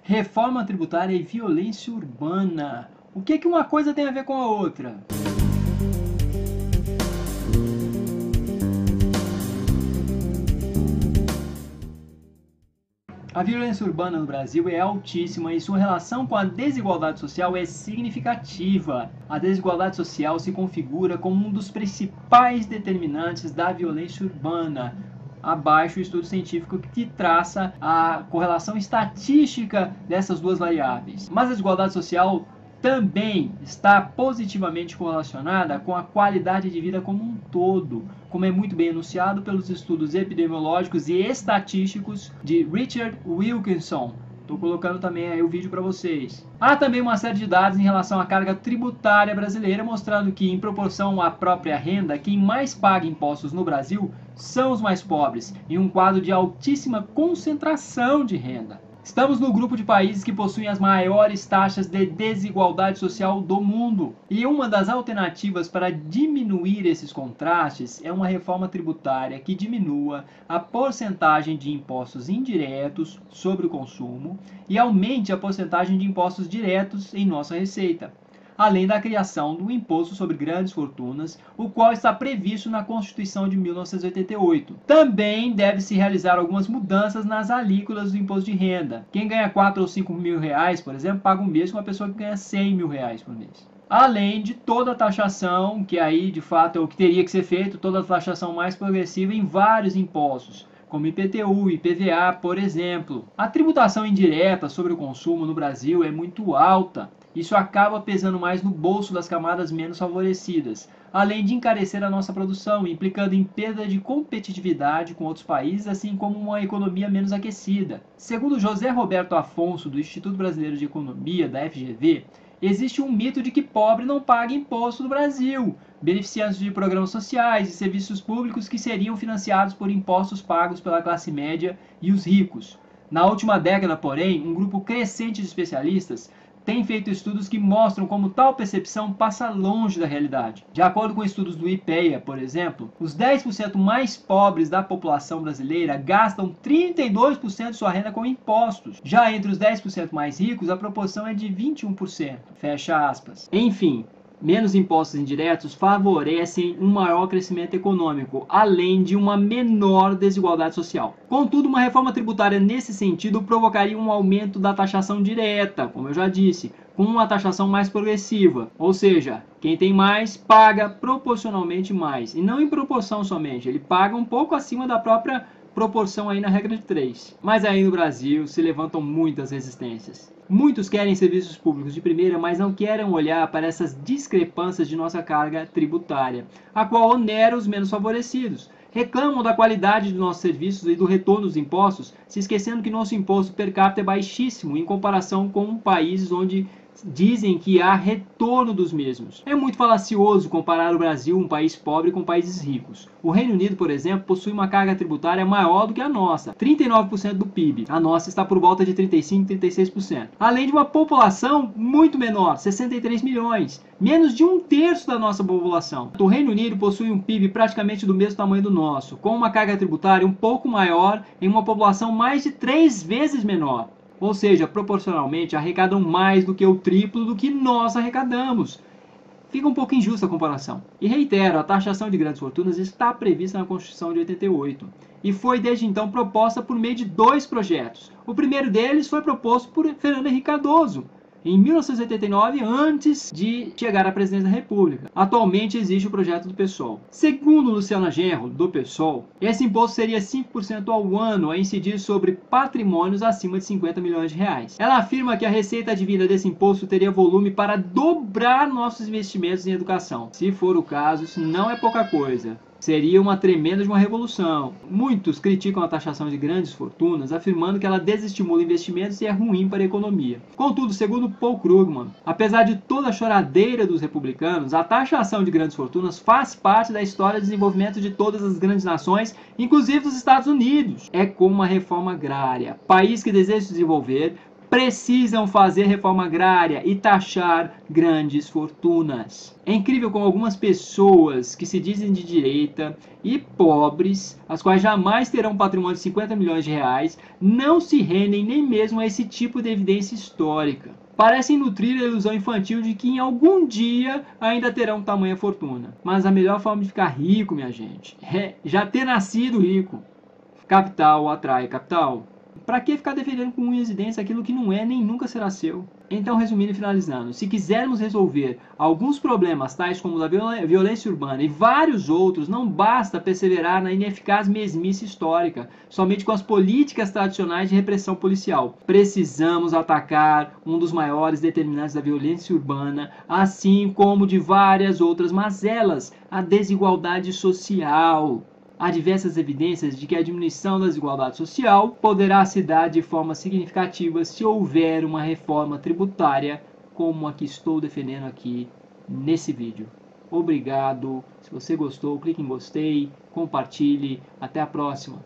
Reforma tributária e violência urbana. O que uma coisa tem a ver com a outra? A violência urbana no Brasil é altíssima e sua relação com a desigualdade social é significativa. A desigualdade social se configura como um dos principais determinantes da violência urbana. Abaixo o estudo científico que traça a correlação estatística dessas duas variáveis. Mas a desigualdade social também está positivamente correlacionada com a qualidade de vida como um todo, como é muito bem enunciado pelos estudos epidemiológicos e estatísticos de Richard Wilkinson. Estou colocando também aí o vídeo para vocês. Há também uma série de dados em relação à carga tributária brasileira, mostrando que, em proporção à própria renda, quem mais paga impostos no Brasil são os mais pobres, em um quadro de altíssima concentração de renda. Estamos no grupo de países que possuem as maiores taxas de desigualdade social do mundo. E uma das alternativas para diminuir esses contrastes é uma reforma tributária que diminua a porcentagem de impostos indiretos sobre o consumo e aumente a porcentagem de impostos diretos em nossa receita, além da criação do Imposto sobre Grandes Fortunas, o qual está previsto na Constituição de 1988. Também deve-se realizar algumas mudanças nas alíquotas do imposto de renda. Quem ganha 4 ou 5 mil reais, por exemplo, paga o mesmo que uma pessoa que ganha 100 mil reais por mês. Além de toda a taxação, que aí de fato é o que teria que ser feito, toda a taxação mais progressiva em vários impostos, como IPTU, IPVA, por exemplo. A tributação indireta sobre o consumo no Brasil é muito alta. Isso acaba pesando mais no bolso das camadas menos favorecidas, além de encarecer a nossa produção, implicando em perda de competitividade com outros países, assim como uma economia menos aquecida. Segundo José Roberto Afonso, do Instituto Brasileiro de Economia, da FGV, existe um mito de que pobre não paga imposto no Brasil, beneficiando-se de programas sociais e serviços públicos que seriam financiados por impostos pagos pela classe média e os ricos. Na última década, porém, um grupo crescente de especialistas tem feito estudos que mostram como tal percepção passa longe da realidade. De acordo com estudos do IPEA, por exemplo, os 10% mais pobres da população brasileira gastam 32% de sua renda com impostos. Já entre os 10% mais ricos, a proporção é de 21%. Fecha aspas. Enfim, menos impostos indiretos favorecem um maior crescimento econômico, além de uma menor desigualdade social. Contudo, uma reforma tributária nesse sentido provocaria um aumento da taxação direta, como eu já disse, com uma taxação mais progressiva, ou seja, quem tem mais paga proporcionalmente mais, e não em proporção somente, ele paga um pouco acima da própria proporção aí na regra de 3. Mas aí no Brasil se levantam muitas resistências. Muitos querem serviços públicos de primeira, mas não querem olhar para essas discrepâncias de nossa carga tributária, a qual onera os menos favorecidos. Reclamam da qualidade dos nossos serviços e do retorno dos impostos, se esquecendo que nosso imposto per capita é baixíssimo em comparação com países onde dizem que há retorno dos mesmos. É muito falacioso comparar o Brasil, um país pobre, com países ricos. O Reino Unido, por exemplo, possui uma carga tributária maior do que a nossa, 39% do PIB. A nossa está por volta de 35%, 36%. Além de uma população muito menor, 63 milhões, menos de um terço da nossa população. O Reino Unido possui um PIB praticamente do mesmo tamanho do nosso, com uma carga tributária um pouco maior em uma população mais de 3 vezes menor. Ou seja, proporcionalmente arrecadam mais do que o triplo do que nós arrecadamos. Fica um pouco injusta a comparação. E reitero, a taxação de grandes fortunas está prevista na Constituição de 88 e foi desde então proposta por meio de 2 projetos. O primeiro deles foi proposto por Fernando Henrique Cardoso, em 1989, antes de chegar à presidência da República. Atualmente existe o projeto do PSOL. Segundo Luciana Genro, do PSOL, esse imposto seria 5% ao ano a incidir sobre patrimônios acima de 50 milhões de reais. Ela afirma que a receita advinda desse imposto teria volume para dobrar nossos investimentos em educação. Se for o caso, isso não é pouca coisa. Seria uma tremenda de uma revolução. Muitos criticam a taxação de grandes fortunas, afirmando que ela desestimula investimentos e é ruim para a economia. Contudo, segundo Paul Krugman, apesar de toda a choradeira dos republicanos, a taxação de grandes fortunas faz parte da história de desenvolvimento de todas as grandes nações, inclusive dos Estados Unidos. É como uma reforma agrária. País que deseja se desenvolver precisam fazer reforma agrária e taxar grandes fortunas. É incrível como algumas pessoas que se dizem de direita e pobres, as quais jamais terão um patrimônio de 50 milhões de reais, não se rendem nem mesmo a esse tipo de evidência histórica. Parecem nutrir a ilusão infantil de que em algum dia ainda terão tamanha fortuna. Mas a melhor forma de ficar rico, minha gente, é já ter nascido rico. Capital atrai capital. Para que ficar defendendo com unhas e dentes aquilo que não é nem nunca será seu? Então, resumindo e finalizando, se quisermos resolver alguns problemas tais como a da violência urbana e vários outros, não basta perseverar na ineficaz mesmice histórica, somente com as políticas tradicionais de repressão policial. Precisamos atacar um dos maiores determinantes da violência urbana, assim como de várias outras mazelas, a desigualdade social. Há diversas evidências de que a diminuição da desigualdade social poderá se dar de forma significativa se houver uma reforma tributária como a que estou defendendo aqui nesse vídeo. Obrigado. Se você gostou, clique em gostei, compartilhe. Até a próxima.